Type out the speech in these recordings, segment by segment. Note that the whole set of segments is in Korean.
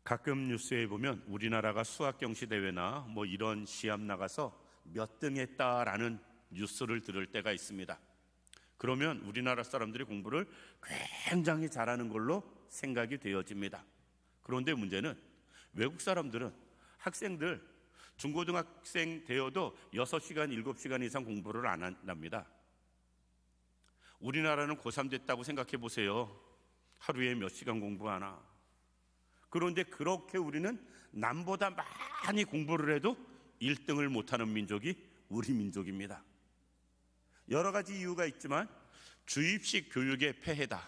가끔 뉴스에 보면 우리나라가 수학경시 대회나 이런 시합 나가서 몇 등 했다라는 뉴스를 들을 때가 있습니다. 그러면 우리나라 사람들이 공부를 굉장히 잘하는 걸로 생각이 되어집니다. 그런데 문제는 외국 사람들은 학생들 중고등학생 되어도 6시간, 7시간 이상 공부를 안 한답니다. 우리나라는 고3 됐다고 생각해 보세요. 하루에 몇 시간 공부하나. 그런데 그렇게 우리는 남보다 많이 공부를 해도 1등을 못하는 민족이 우리 민족입니다. 여러 가지 이유가 있지만 주입식 교육의 폐해다.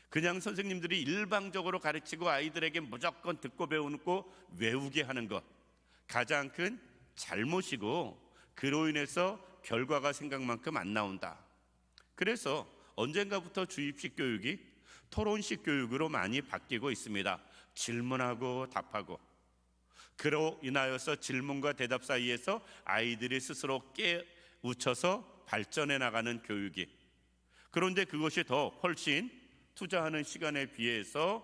그냥 선생님들이 일방적으로 가르치고 아이들에게 무조건 듣고 배우고 외우게 하는 것, 가장 큰 잘못이고 그로 인해서 결과가 생각만큼 안 나온다. 그래서 언젠가부터 주입식 교육이 토론식 교육으로 많이 바뀌고 있습니다. 질문하고 답하고, 그로 인하여서 질문과 대답 사이에서 아이들이 스스로 깨우쳐서 발전해 나가는 교육이, 그런데 그것이 더 훨씬 투자하는 시간에 비해서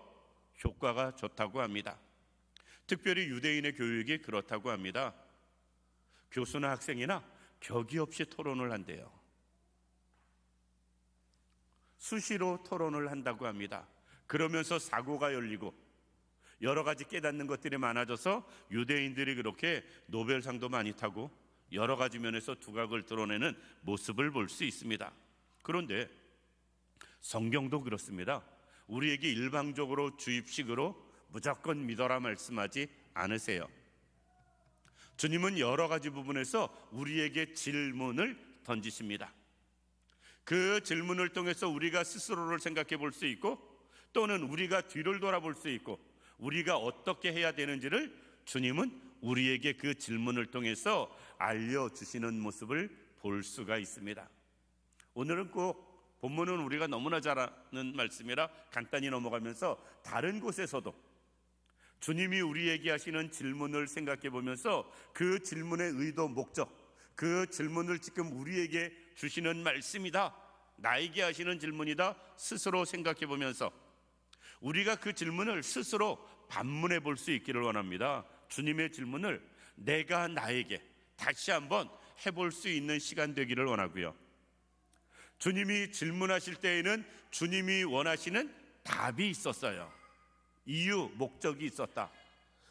효과가 좋다고 합니다. 특별히 유대인의 교육이 그렇다고 합니다. 교수나 학생이나 격이 없이 토론을 한대요. 수시로 토론을 한다고 합니다. 그러면서 사고가 열리고 여러 가지 깨닫는 것들이 많아져서 유대인들이 그렇게 노벨상도 많이 타고 여러 가지 면에서 두각을 드러내는 모습을 볼 수 있습니다. 그런데 성경도 그렇습니다. 우리에게 일방적으로 주입식으로 무조건 믿어라 말씀하지 않으세요. 주님은 여러 가지 부분에서 우리에게 질문을 던지십니다. 그 질문을 통해서 우리가 스스로를 생각해 볼 수 있고, 또는 우리가 뒤를 돌아볼 수 있고, 우리가 어떻게 해야 되는지를 주님은 우리에게 그 질문을 통해서 알려주시는 모습을 볼 수가 있습니다. 오늘은 꼭 본문은 우리가 너무나 잘 아는 말씀이라 간단히 넘어가면서 다른 곳에서도 주님이 우리에게 하시는 질문을 생각해 보면서 그 질문의 의도, 목적, 그 질문을 지금 우리에게 주시는 말씀이다, 나에게 하시는 질문이다 스스로 생각해 보면서 우리가 그 질문을 스스로 반문해 볼 수 있기를 원합니다. 주님의 질문을 내가 나에게 다시 한번 해볼 수 있는 시간 되기를 원하고요. 주님이 질문하실 때에는 주님이 원하시는 답이 있었어요. 이유, 목적이 있었다.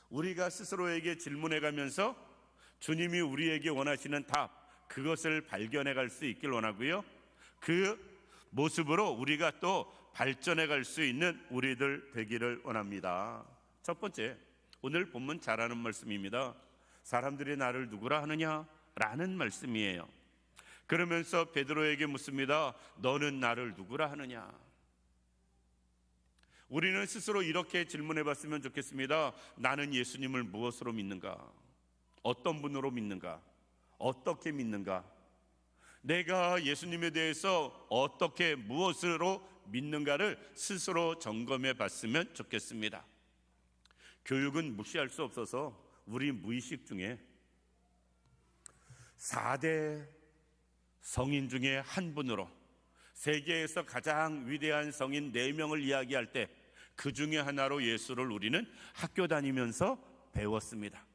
우리가 스스로에게 질문해 가면서 주님이 우리에게 원하시는 답, 그것을 발견해 갈 수 있길 원하고요. 그 모습으로 우리가 또 발전해 갈 수 있는 우리들 되기를 원합니다. 첫 번째, 오늘 본문 잘 아는 말씀입니다. 사람들이 나를 누구라 하느냐? 라는 말씀이에요. 그러면서 베드로에게 묻습니다. 너는 나를 누구라 하느냐? 우리는 스스로 이렇게 질문해 봤으면 좋겠습니다. 나는 예수님을 무엇으로 믿는가? 어떤 분으로 믿는가? 어떻게 믿는가? 내가 예수님에 대해서 어떻게 무엇으로 믿는가를 스스로 점검해 봤으면 좋겠습니다. 교육은 무시할 수 없어서 우리 무의식 중에 4대 성인 중에 한 분으로 세계에서 가장 위대한 성인 4명을 이야기할 때 그 중에 하나로 예수를 우리는 학교 다니면서 배웠습니다.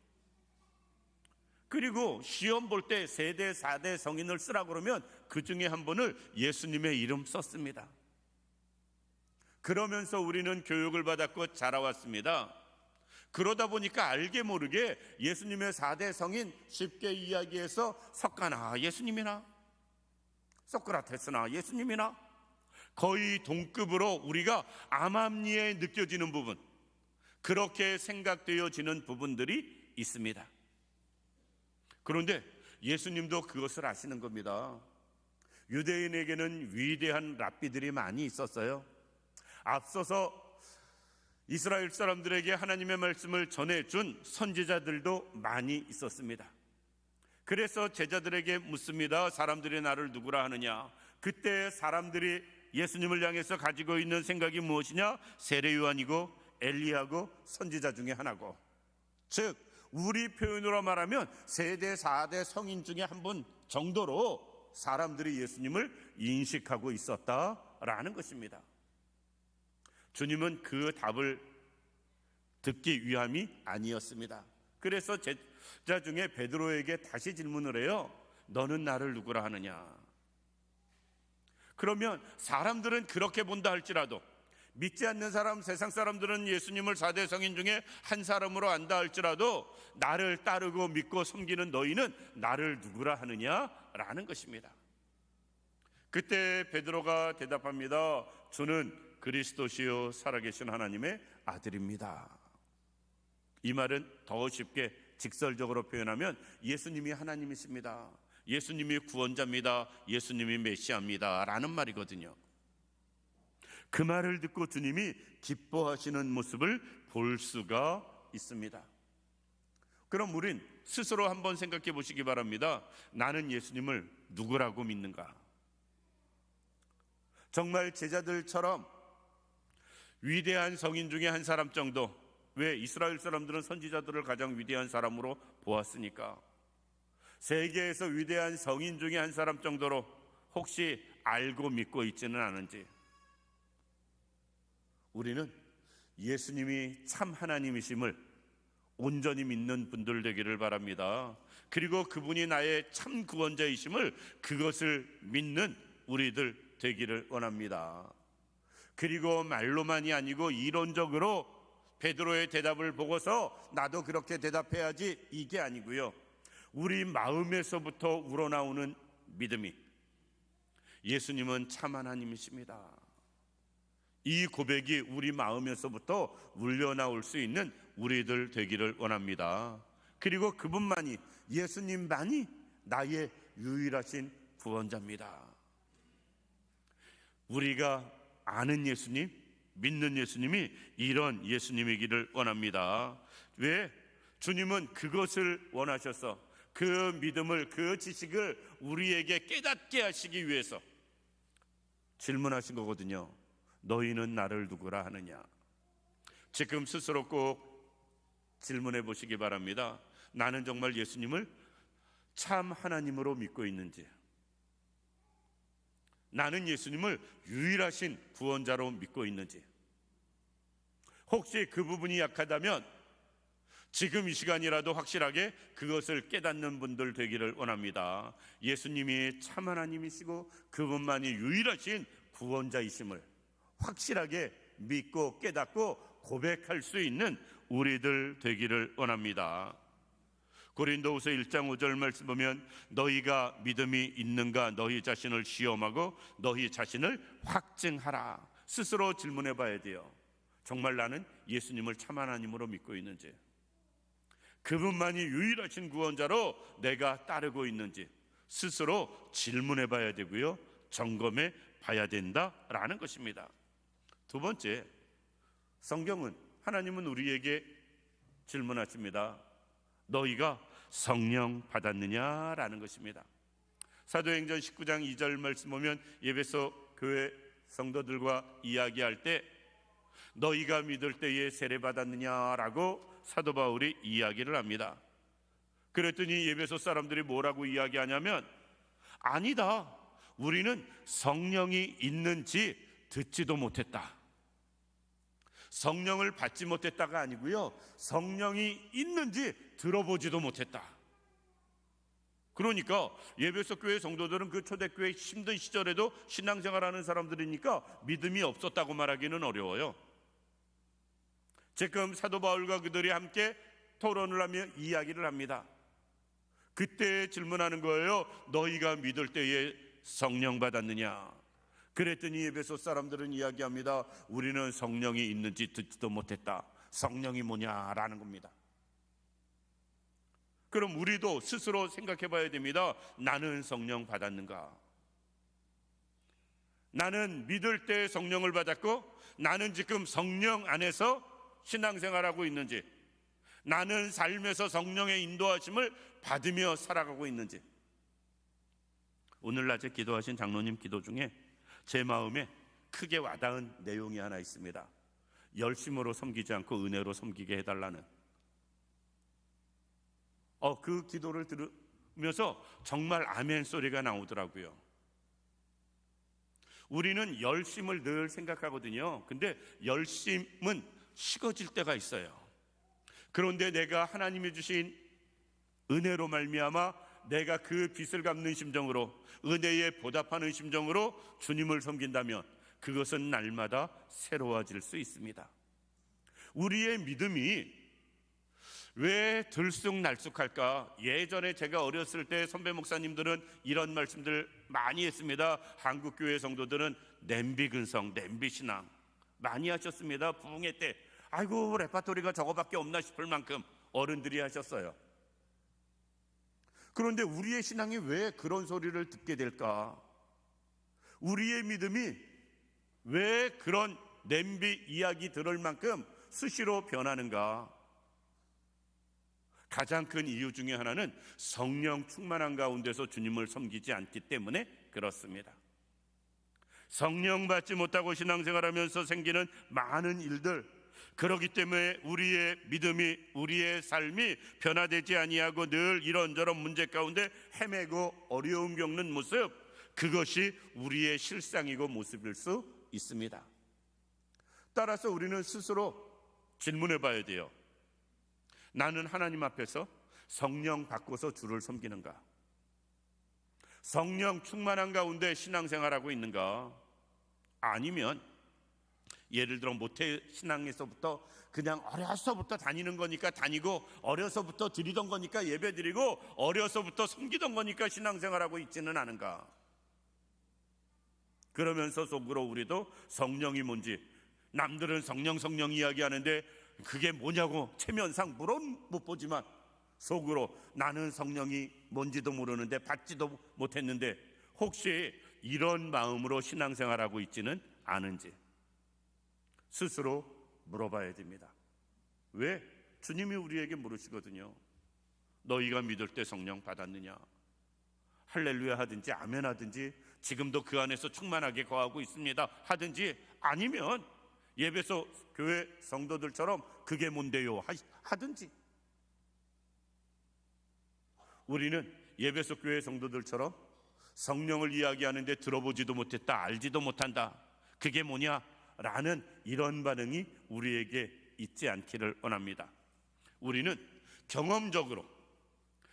그리고 시험 볼 때 3대, 4대 성인을 쓰라고 그러면 그 중에 한 분을 예수님의 이름 썼습니다. 그러면서 우리는 교육을 받았고 자라왔습니다. 그러다 보니까 알게 모르게 예수님의 4대 성인 쉽게 이야기해서 석가나 예수님이나 소크라테스나 예수님이나 거의 동급으로 우리가 암암리에 느껴지는 부분, 그렇게 생각되어지는 부분들이 있습니다. 그런데 예수님도 그것을 아시는 겁니다. 유대인에게는 위대한 랍비들이 많이 있었어요. 앞서서 이스라엘 사람들에게 하나님의 말씀을 전해준 선지자들도 많이 있었습니다. 그래서 제자들에게 묻습니다. 사람들이 나를 누구라 하느냐? 그때 사람들이 예수님을 향해서 가지고 있는 생각이 무엇이냐? 세례 요한이고 엘리야고 선지자 중에 하나고, 즉 우리 표현으로 말하면 3대 4대 성인 중에 한 분 정도로 사람들이 예수님을 인식하고 있었다라는 것입니다. 주님은 그 답을 듣기 위함이 아니었습니다. 그래서 제자 중에 베드로에게 다시 질문을 해요. 너는 나를 누구라 하느냐? 그러면 사람들은 그렇게 본다 할지라도, 믿지 않는 사람, 세상 사람들은 예수님을 4대 성인 중에 한 사람으로 안다 할지라도 나를 따르고 믿고 섬기는 너희는 나를 누구라 하느냐라는 것입니다. 그때 베드로가 대답합니다. 주는 그리스도시요 살아계신 하나님의 아들입니다. 이 말은 더 쉽게 직설적으로 표현하면 예수님이 하나님이십니다. 예수님이 구원자입니다. 예수님이 메시아입니다 라는 말이거든요. 그 말을 듣고 주님이 기뻐하시는 모습을 볼 수가 있습니다. 그럼 우린 스스로 한번 생각해 보시기 바랍니다. 나는 예수님을 누구라고 믿는가? 정말 제자들처럼 위대한 성인 중에 한 사람 정도, 왜 이스라엘 사람들은 선지자들을 가장 위대한 사람으로 보았으니까, 세계에서 위대한 성인 중에 한 사람 정도로 혹시 알고 믿고 있지는 않은지, 우리는 예수님이 참 하나님이심을 온전히 믿는 분들 되기를 바랍니다. 그리고 그분이 나의 참 구원자이심을, 그것을 믿는 우리들 되기를 원합니다. 그리고 말로만이 아니고 이론적으로 베드로의 대답을 보고서 나도 그렇게 대답해야지, 이게 아니고요, 우리 마음에서부터 우러나오는 믿음이 예수님은 참 하나님이십니다. 이 고백이 우리 마음에서부터 울려나올 수 있는 우리들 되기를 원합니다. 그리고 그분만이, 예수님만이 나의 유일하신 구원자입니다. 우리가 아는 예수님, 믿는 예수님이 이런 예수님이기를 원합니다. 왜? 주님은 그것을 원하셔서 그 믿음을, 그 지식을 우리에게 깨닫게 하시기 위해서 질문하신 거거든요. 너희는 나를 누구라 하느냐? 지금 스스로 꼭 질문해 보시기 바랍니다. 나는 정말 예수님을 참 하나님으로 믿고 있는지, 나는 예수님을 유일하신 구원자로 믿고 있는지, 혹시 그 부분이 약하다면 지금 이 시간이라도 확실하게 그것을 깨닫는 분들 되기를 원합니다. 예수님이 참 하나님이시고 그분만이 유일하신 구원자이심을 확실하게 믿고 깨닫고 고백할 수 있는 우리들 되기를 원합니다. 고린도후서 1장 5절 말씀 보면 너희가 믿음이 있는가 너희 자신을 시험하고 너희 자신을 확증하라. 스스로 질문해 봐야 돼요. 정말 나는 예수님을 참 하나님으로 믿고 있는지, 그분만이 유일하신 구원자로 내가 따르고 있는지 스스로 질문해 봐야 되고요, 점검해 봐야 된다라는 것입니다. 두 번째, 성경은, 하나님은 우리에게 질문하십니다. 너희가 성령 받았느냐라는 것입니다. 사도행전 19장 2절 말씀 보면 에베소 교회 성도들과 이야기할 때 너희가 믿을 때에 세례 받았느냐라고 사도 바울이 이야기를 합니다. 그랬더니 에베소 사람들이 뭐라고 이야기하냐면, 아니다, 우리는 성령이 있는지 듣지도 못했다. 성령을 받지 못했다가 아니고요, 성령이 있는지 들어보지도 못했다. 그러니까 에베소 교회 성도들은 그 초대교회 힘든 시절에도 신앙생활하는 사람들이니까 믿음이 없었다고 말하기는 어려워요. 지금 사도 바울과 그들이 함께 토론을 하며 이야기를 합니다. 그때 질문하는 거예요. 너희가 믿을 때에 성령 받았느냐? 그랬더니 에베소 사람들은 이야기합니다. 우리는 성령이 있는지 듣지도 못했다. 성령이 뭐냐라는 겁니다. 그럼 우리도 스스로 생각해 봐야 됩니다. 나는 성령 받았는가? 나는 믿을 때 성령을 받았고, 나는 지금 성령 안에서 신앙생활하고 있는지, 나는 삶에서 성령의 인도하심을 받으며 살아가고 있는지. 오늘 낮에 기도하신 장로님 기도 중에 제 마음에 크게 와닿은 내용이 하나 있습니다. 열심으로 섬기지 않고 은혜로 섬기게 해달라는. 그 기도를 들으면서 정말 아멘 소리가 나오더라고요. 우리는 열심을 늘 생각하거든요. 근데 열심은 식어질 때가 있어요. 그런데 내가 하나님이 주신 은혜로 말미암아 내가 그 빚을 갚는 심정으로, 은혜에 보답하는 심정으로 주님을 섬긴다면 그것은 날마다 새로워질 수 있습니다. 우리의 믿음이 왜 들쑥날쑥할까? 예전에 제가 어렸을 때 선배 목사님들은 이런 말씀들 많이 했습니다. 한국교회 성도들은 냄비 근성, 냄비 신앙 많이 하셨습니다. 부흥회 때 아이고 레파토리가 저거밖에 없나 싶을 만큼 어른들이 하셨어요. 그런데 우리의 신앙이 왜 그런 소리를 듣게 될까? 우리의 믿음이 왜 그런 냄비 이야기 들을 만큼 수시로 변하는가? 가장 큰 이유 중에 하나는 성령 충만한 가운데서 주님을 섬기지 않기 때문에 그렇습니다. 성령 받지 못하고 신앙생활하면서 생기는 많은 일들, 그렇기 때문에 우리의 믿음이, 우리의 삶이 변화되지 아니하고 늘 이런저런 문제 가운데 헤매고 어려움 겪는 모습, 그것이 우리의 실상이고 모습일 수 있습니다. 따라서 우리는 스스로 질문해 봐야 돼요. 나는 하나님 앞에서 성령 받고서 주를 섬기는가? 성령 충만한 가운데 신앙생활하고 있는가? 아니면 예를 들어 모태 신앙에서부터 그냥 어려서부터 다니는 거니까 다니고, 어려서부터 드리던 거니까 예배 드리고, 어려서부터 섬기던 거니까 신앙생활하고 있지는 않은가? 그러면서 속으로 우리도 성령이 뭔지, 남들은 성령 이야기하는데 그게 뭐냐고 체면상 물론 못 보지만 속으로 나는 성령이 뭔지도 모르는데 받지도 못했는데 혹시 이런 마음으로 신앙생활하고 있지는 않은지 스스로 물어봐야 됩니다. 왜? 주님이 우리에게 물으시거든요. 너희가 믿을 때 성령 받았느냐? 할렐루야 하든지 아멘 하든지, 지금도 그 안에서 충만하게 거하고 있습니다 하든지, 아니면 예배소 교회 성도들처럼 그게 뭔데요 하든지. 우리는 예배소 교회 성도들처럼 성령을 이야기하는데 들어보지도 못했다, 알지도 못한다, 그게 뭐냐? 라는 이런 반응이 우리에게 있지 않기를 원합니다. 우리는 경험적으로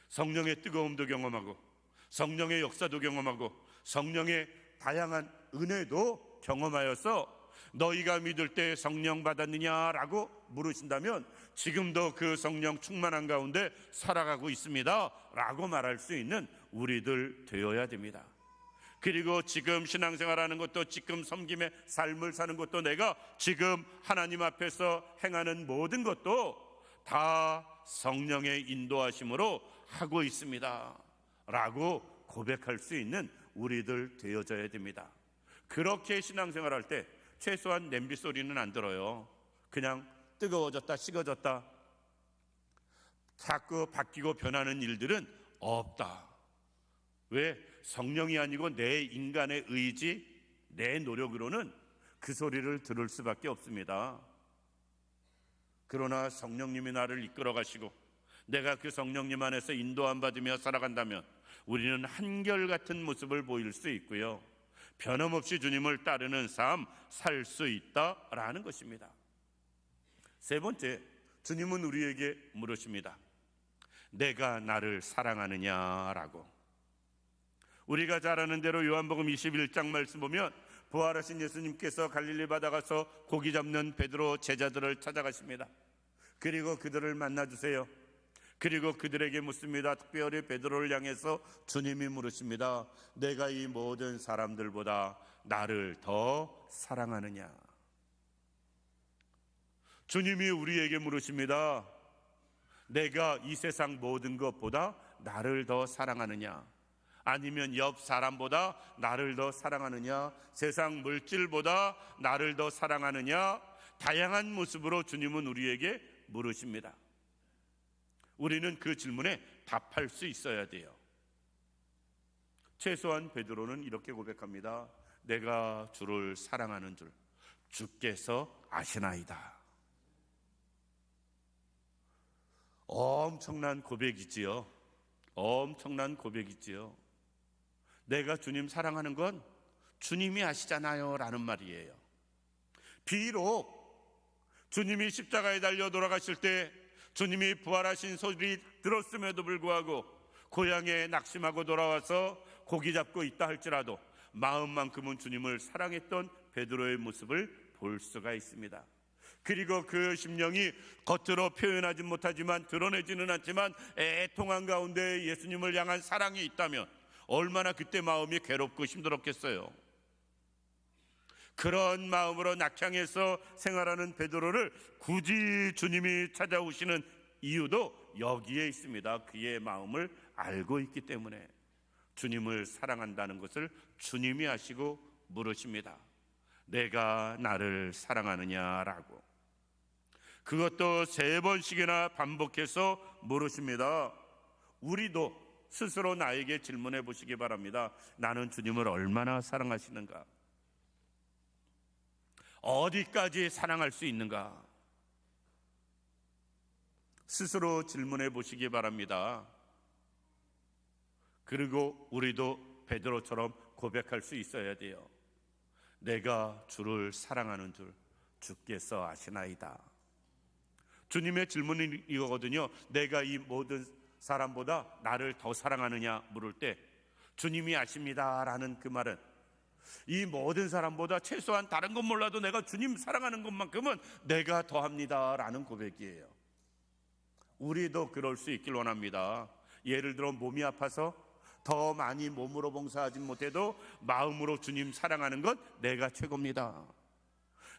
성령의 뜨거움도 경험하고, 성령의 역사도 경험하고, 성령의 다양한 은혜도 경험하여서 너희가 믿을 때 성령 받았느냐라고 물으신다면 지금도 그 성령 충만한 가운데 살아가고 있습니다 라고 말할 수 있는 우리들 되어야 됩니다. 그리고 지금 신앙생활하는 것도, 지금 섬김의 삶을 사는 것도, 내가 지금 하나님 앞에서 행하는 모든 것도 다 성령의 인도하심으로 하고 있습니다 라고 고백할 수 있는 우리들 되어져야 됩니다. 그렇게 신앙생활할 때 최소한 냄비 소리는 안 들어요. 그냥 뜨거워졌다 식어졌다 자꾸 바뀌고 변하는 일들은 없다. 왜? 성령이 아니고 내 인간의 의지, 내 노력으로는 그 소리를 들을 수밖에 없습니다. 그러나 성령님이 나를 이끌어 가시고 내가 그 성령님 안에서 인도함 받으며 살아간다면 우리는 한결같은 모습을 보일 수 있고요, 변함없이 주님을 따르는 삶 살 수 있다라는 것입니다. 세 번째, 주님은 우리에게 물으십니다. 내가 나를 사랑하느냐라고. 우리가 잘 아는 대로 요한복음 21장 말씀 보면 부활하신 예수님께서 갈릴리 바다 가서 고기 잡는 베드로 제자들을 찾아가십니다. 그리고 그들을 만나주세요. 그리고 그들에게 묻습니다. 특별히 베드로를 향해서 주님이 물으십니다. 내가 이 모든 사람들보다 나를 더 사랑하느냐? 주님이 우리에게 물으십니다. 내가 이 세상 모든 것보다 나를 더 사랑하느냐? 아니면 옆 사람보다 나를 더 사랑하느냐? 세상 물질보다 나를 더 사랑하느냐? 다양한 모습으로 주님은 우리에게 물으십니다. 우리는 그 질문에 답할 수 있어야 돼요. 최소한 베드로는 이렇게 고백합니다. 내가 주를 사랑하는 줄 주께서 아시나이다. 엄청난 고백이지요. 엄청난 고백이지요. 내가 주님 사랑하는 건 주님이 아시잖아요 라는 말이에요. 비록 주님이 십자가에 달려 돌아가실 때 주님이 부활하신 소리 들었음에도 불구하고 고향에 낙심하고 돌아와서 고기 잡고 있다 할지라도 마음만큼은 주님을 사랑했던 베드로의 모습을 볼 수가 있습니다. 그리고 그 심령이 겉으로 표현하지 못하지만, 드러내지는 않지만 애통한 가운데 예수님을 향한 사랑이 있다면 얼마나 그때 마음이 괴롭고 힘들었겠어요. 그런 마음으로 낙향해서 생활하는 베드로를 굳이 주님이 찾아오시는 이유도 여기에 있습니다. 그의 마음을 알고 있기 때문에. 주님을 사랑한다는 것을 주님이 아시고 물으십니다. 내가 나를 사랑하느냐라고. 그것도 3번씩이나 반복해서 물으십니다. 우리도 스스로 나에게 질문해 보시기 바랍니다. 나는 주님을 얼마나 사랑하시는가? 어디까지 사랑할 수 있는가? 스스로 질문해 보시기 바랍니다. 그리고 우리도 베드로처럼 고백할 수 있어야 돼요. 내가 주를 사랑하는 줄 주께서 아시나이다. 주님의 질문이 이거거든요. 내가 이 모든 사람보다 나를 더 사랑하느냐 물을 때 주님이 아십니다라는 그 말은 이 모든 사람보다 최소한 다른 건 몰라도 내가 주님 사랑하는 것만큼은 내가 더합니다라는 고백이에요. 우리도 그럴 수 있길 원합니다. 예를 들어 몸이 아파서 더 많이 몸으로 봉사하지 못해도 마음으로 주님 사랑하는 것 내가 최고입니다.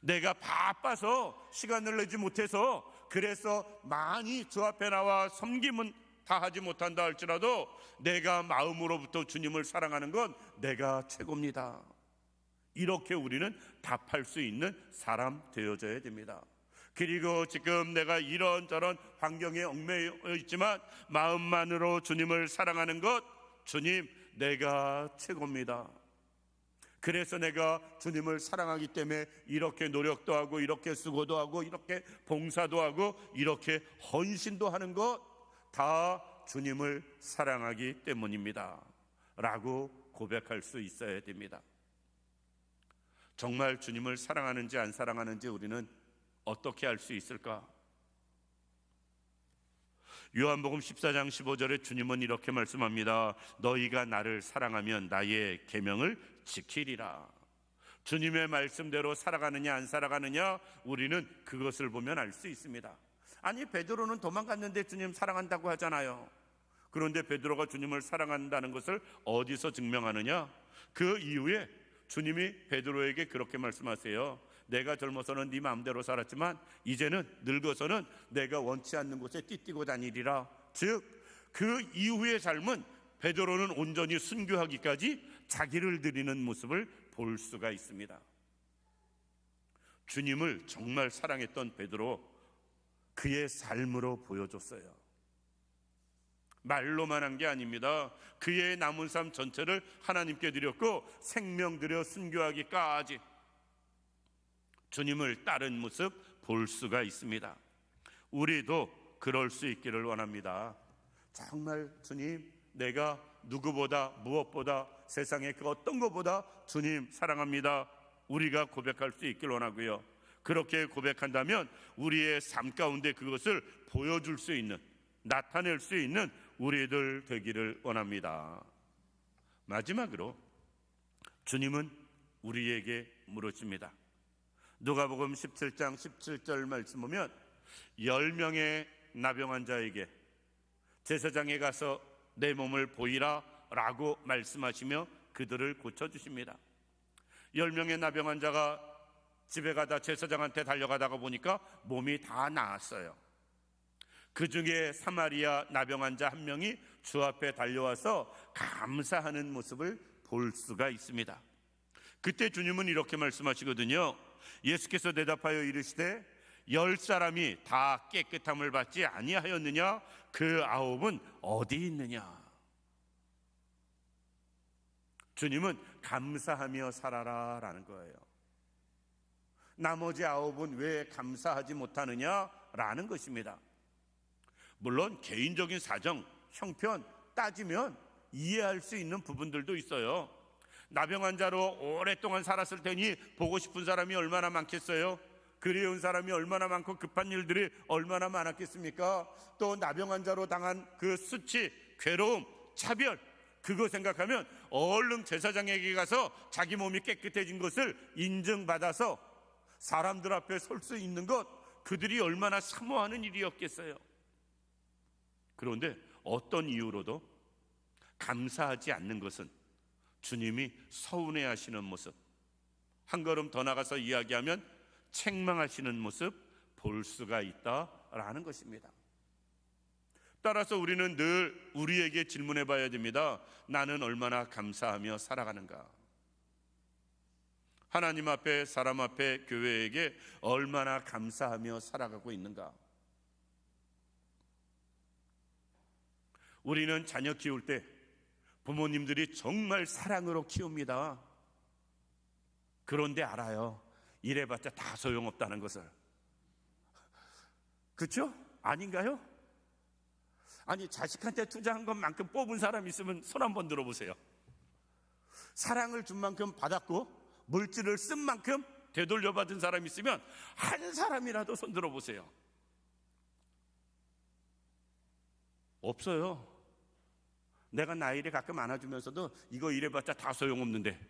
내가 바빠서 시간을 내지 못해서 그래서 많이 주 앞에 나와 섬김은 다 하지 못한다 할지라도 내가 마음으로부터 주님을 사랑하는 건 내가 최고입니다. 이렇게 우리는 답할 수 있는 사람 되어져야 됩니다. 그리고 지금 내가 이런저런 환경에 얽매여 있지만 마음만으로 주님을 사랑하는 것, 주님 내가 최고입니다. 그래서 내가 주님을 사랑하기 때문에 이렇게 노력도 하고 이렇게 수고도 하고 이렇게 봉사도 하고 이렇게 헌신도 하는 것 다 주님을 사랑하기 때문입니다 라고 고백할 수 있어야 됩니다. 정말 주님을 사랑하는지 안 사랑하는지 우리는 어떻게 알 수 있을까? 요한복음 14장 15절에 주님은 이렇게 말씀합니다. 너희가 나를 사랑하면 나의 계명을 지키리라. 주님의 말씀대로 살아가느냐 안 살아가느냐 우리는 그것을 보면 알 수 있습니다. 아니 베드로는 도망갔는데 주님 사랑한다고 하잖아요. 그런데 베드로가 주님을 사랑한다는 것을 어디서 증명하느냐? 그 이후에 주님이 베드로에게 그렇게 말씀하세요. 내가 젊어서는 네 마음대로 살았지만 이제는 늙어서는 내가 원치 않는 곳에 띠띠고 다니리라. 즉 그 이후의 삶은 베드로는 온전히 순교하기까지 자기를 드리는 모습을 볼 수가 있습니다. 주님을 정말 사랑했던 베드로, 그의 삶으로 보여줬어요. 말로만 한 게 아닙니다. 그의 남은 삶 전체를 하나님께 드렸고 생명 들여 순교하기까지 주님을 따른 모습 볼 수가 있습니다. 우리도 그럴 수 있기를 원합니다. 정말 주님, 내가 누구보다 무엇보다 세상의 그 어떤 것보다 주님 사랑합니다. 우리가 고백할 수 있기를 원하고요. 그렇게 고백한다면 우리의 삶 가운데 그것을 보여줄 수 있는, 나타낼 수 있는 우리들 되기를 원합니다. 마지막으로 주님은 우리에게 물으십니다. 누가복음 17장 17절 말씀 보면 10명의 나병 환자에게 제사장에 가서 내 몸을 보이라 라고 말씀하시며 그들을 고쳐주십니다. 10명의 나병 환자가 집에 가다 제사장한테 달려가다가 보니까 몸이 다 나았어요. 그 중에 사마리아 나병 환자 한 명이 주 앞에 달려와서 감사하는 모습을 볼 수가 있습니다. 그때 주님은 이렇게 말씀하시거든요. 예수께서 대답하여 이르시되 10사람이 다 깨끗함을 받지 아니하였느냐? 그 9은 어디 있느냐? 주님은 감사하며 살아라 라는 거예요. 나머지 9은 왜 감사하지 못하느냐? 라는 것입니다. 물론 개인적인 사정, 형편 따지면 이해할 수 있는 부분들도 있어요. 나병 환자로 오랫동안 살았을 테니 보고 싶은 사람이 얼마나 많겠어요? 그리운 사람이 얼마나 많고 급한 일들이 얼마나 많았겠습니까? 또 나병 환자로 당한 그 수치, 괴로움, 차별, 그거 생각하면 얼른 제사장에게 가서 자기 몸이 깨끗해진 것을 인정받아서 사람들 앞에 설 수 있는 것, 그들이 얼마나 사모하는 일이었겠어요. 그런데 어떤 이유로도 감사하지 않는 것은 주님이 서운해하시는 모습, 한 걸음 더 나가서 이야기하면 책망하시는 모습 볼 수가 있다라는 것입니다. 따라서 우리는 늘 우리에게 질문해 봐야 됩니다. 나는 얼마나 감사하며 살아가는가? 하나님 앞에, 사람 앞에, 교회에게 얼마나 감사하며 살아가고 있는가? 우리는 자녀 키울 때 부모님들이 정말 사랑으로 키웁니다. 그런데 알아요. 이래봤자 다 소용없다는 것을. 그렇죠? 아닌가요? 아니, 자식한테 투자한 것만큼 뽑은 사람 있으면 손 한번 들어보세요. 사랑을 준 만큼 받았고 물질을 쓴 만큼 되돌려받은 사람 있으면 한 사람이라도 손 들어보세요. 없어요. 내가 나이를 가끔 안아주면서도 이거 이래봤자 다 소용없는데,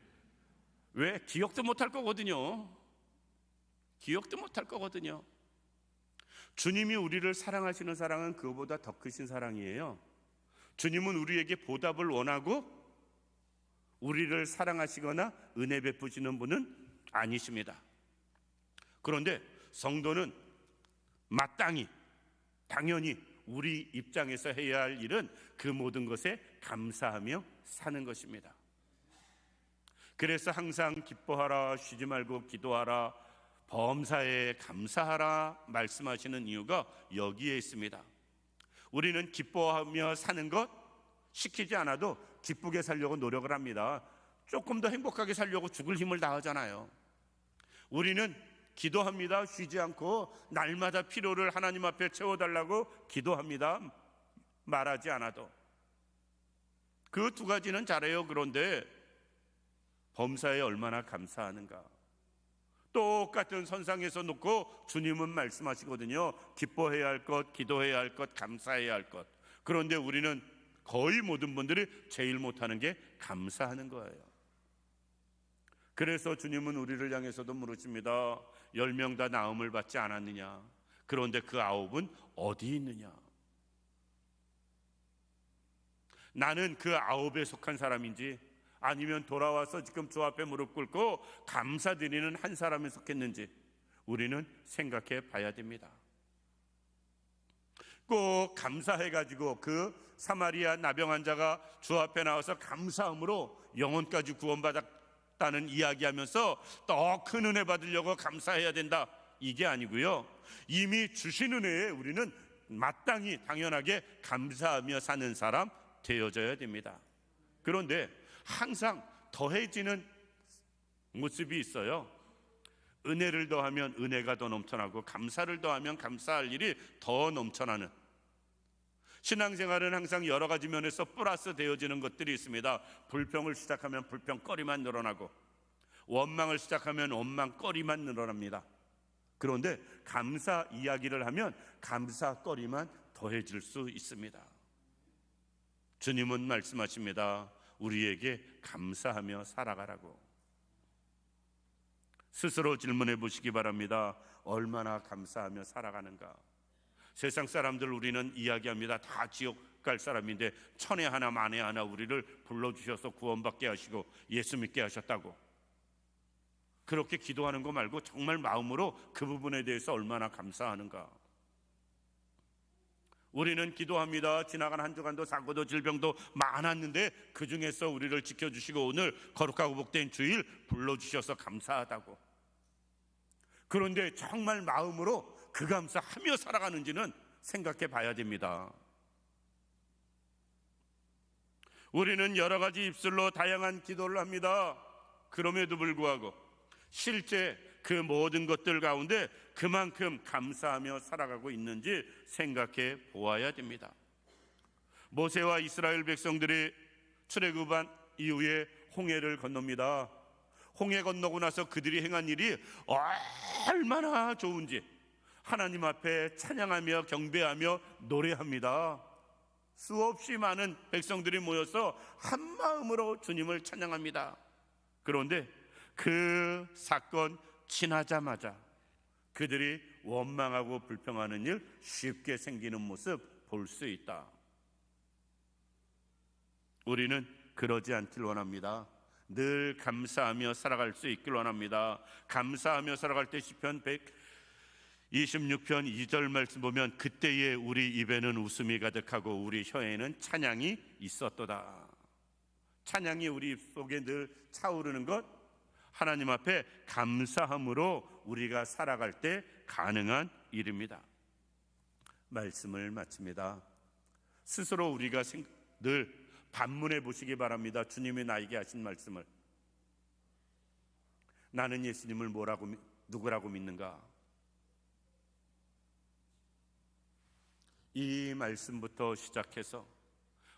왜? 기억도 못할 거거든요. 기억도 못할 거거든요. 주님이 우리를 사랑하시는 사랑은 그거보다 더 크신 사랑이에요. 주님은 우리에게 보답을 원하고 우리를 사랑하시거나 은혜 베푸시는 분은 아니십니다. 그런데 성도는 마땅히, 당연히 우리 입장에서 해야 할 일은 그 모든 것에 감사하며 사는 것입니다. 그래서 항상 기뻐하라, 쉬지 말고 기도하라, 범사에 감사하라 말씀하시는 이유가 여기에 있습니다. 우리는 기뻐하며 사는 것 시키지 않아도 기쁘게 살려고 노력을 합니다. 조금 더 행복하게 살려고 죽을 힘을 다하잖아요. 우리는 기도합니다. 쉬지 않고 날마다 필요를 하나님 앞에 채워달라고 기도합니다. 말하지 않아도. 그 두 가지는 잘해요. 그런데 범사에 얼마나 감사하는가? 똑같은 선상에서 놓고 주님은 말씀하시거든요. 기뻐해야 할 것, 기도해야 할 것, 감사해야 할 것. 그런데 우리는 거의 모든 분들이 제일 못하는 게 감사하는 거예요. 그래서 주님은 우리를 향해서도 물으십니다. 10명 다 나음을 받지 않았느냐? 그런데 그 9은 어디 있느냐? 나는 그 9에 속한 사람인지, 아니면 돌아와서 지금 주 앞에 무릎 꿇고 감사드리는 한 사람에 속했는지 우리는 생각해 봐야 됩니다. 꼭 감사해가지고 그 사마리아 나병 환자가 주 앞에 나와서 감사함으로 영혼까지 구원받았다는 이야기하면서 더 큰 은혜 받으려고 감사해야 된다, 이게 아니고요. 이미 주신 은혜에 우리는 마땅히 당연하게 감사하며 사는 사람 되어져야 됩니다. 그런데 항상 더해지는 모습이 있어요. 은혜를 더하면 은혜가 더 넘쳐나고 감사를 더하면 감사할 일이 더 넘쳐나는, 신앙생활은 항상 여러 가지 면에서 플러스 되어지는 것들이 있습니다. 불평을 시작하면 불평거리만 늘어나고, 원망을 시작하면 원망거리만 늘어납니다. 그런데 감사 이야기를 하면 감사거리만 더해질 수 있습니다. 주님은 말씀하십니다. 우리에게 감사하며 살아가라고. 스스로 질문해 보시기 바랍니다. 얼마나 감사하며 살아가는가? 세상 사람들 우리는 이야기합니다. 다 지옥 갈 사람인데 천에 하나 만에 하나 우리를 불러주셔서 구원받게 하시고 예수 믿게 하셨다고. 그렇게 기도하는 거 말고 정말 마음으로 그 부분에 대해서 얼마나 감사하는가? 우리는 기도합니다. 지나간 한 주간도 사고도 질병도 많았는데 그 중에서 우리를 지켜주시고 오늘 거룩하고 복된 주일 불러주셔서 감사하다고. 그런데 정말 마음으로 그 감사하며 살아가는지는 생각해 봐야 됩니다. 우리는 여러 가지 입술로 다양한 기도를 합니다. 그럼에도 불구하고 실제 그 모든 것들 가운데 그만큼 감사하며 살아가고 있는지 생각해 보아야 됩니다. 모세와 이스라엘 백성들이 출애굽한 이후에 홍해를 건넙니다. 홍해 건너고 나서 그들이 행한 일이 얼마나 좋은지 하나님 앞에 찬양하며 경배하며 노래합니다. 수없이 많은 백성들이 모여서 한 마음으로 주님을 찬양합니다. 그런데 그 사건 지나자마자 그들이 원망하고 불평하는 일 쉽게 생기는 모습 볼 수 있다. 우리는 그러지 않길 원합니다. 늘 감사하며 살아갈 수 있길 원합니다. 감사하며 살아갈 때 시편 126편 2절 말씀 보면 그때에 우리 입에는 웃음이 가득하고 우리 혀에는 찬양이 있었도다. 찬양이 우리 입 속에 늘 차오르는 것, 하나님 앞에 감사함으로 우리가 살아갈 때 가능한 일입니다. 말씀을 마칩니다. 스스로 우리가 늘 반문해 보시기 바랍니다. 주님이 나에게 하신 말씀을. 나는 예수님을 누구라고 믿는가? 이 말씀부터 시작해서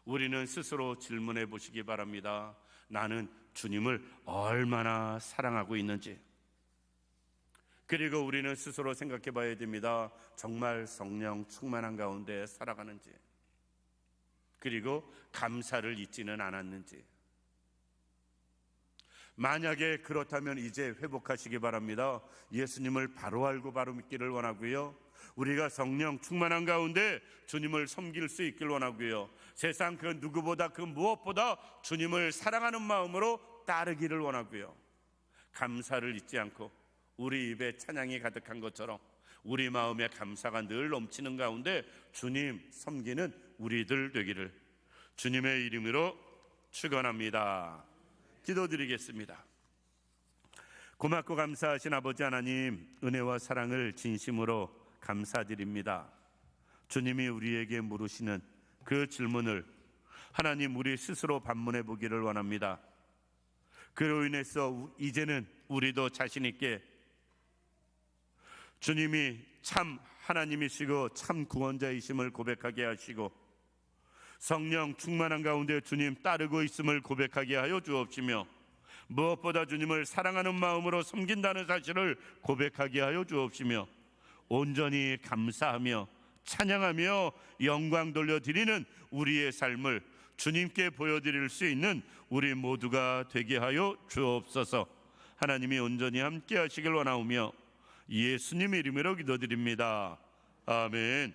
우리는 스스로 질문해 보시기 바랍니다. 나는 주님을 얼마나 사랑하고 있는지. 그리고 우리는 스스로 생각해 봐야 됩니다. 정말 성령 충만한 가운데 살아가는지, 그리고 감사를 잊지는 않았는지. 만약에 그렇다면 이제 회복하시기 바랍니다. 예수님을 바로 알고 바로 믿기를 원하고요, 우리가 성령 충만한 가운데 주님을 섬길 수 있길 원하고요, 세상 그 누구보다 그 무엇보다 주님을 사랑하는 마음으로 따르기를 원하고요, 감사를 잊지 않고 우리 입에 찬양이 가득한 것처럼 우리 마음에 감사가 늘 넘치는 가운데 주님 섬기는 우리들 되기를 주님의 이름으로 축원합니다. 기도드리겠습니다. 고맙고 감사하신 아버지 하나님, 은혜와 사랑을 진심으로 감사드립니다. 주님이 우리에게 물으시는 그 질문을 하나님 우리 스스로 반문해 보기를 원합니다. 그로 인해서 이제는 우리도 자신 있게 주님이 참 하나님이시고 참 구원자이심을 고백하게 하시고 성령 충만한 가운데 주님 따르고 있음을 고백하게 하여 주옵시며, 무엇보다 주님을 사랑하는 마음으로 섬긴다는 사실을 고백하게 하여 주옵시며, 온전히 감사하며 찬양하며 영광 돌려드리는 우리의 삶을 주님께 보여드릴 수 있는 우리 모두가 되게 하여 주옵소서. 하나님이 온전히 함께 하시길 원하오며 예수님의 이름으로 기도드립니다. 아멘.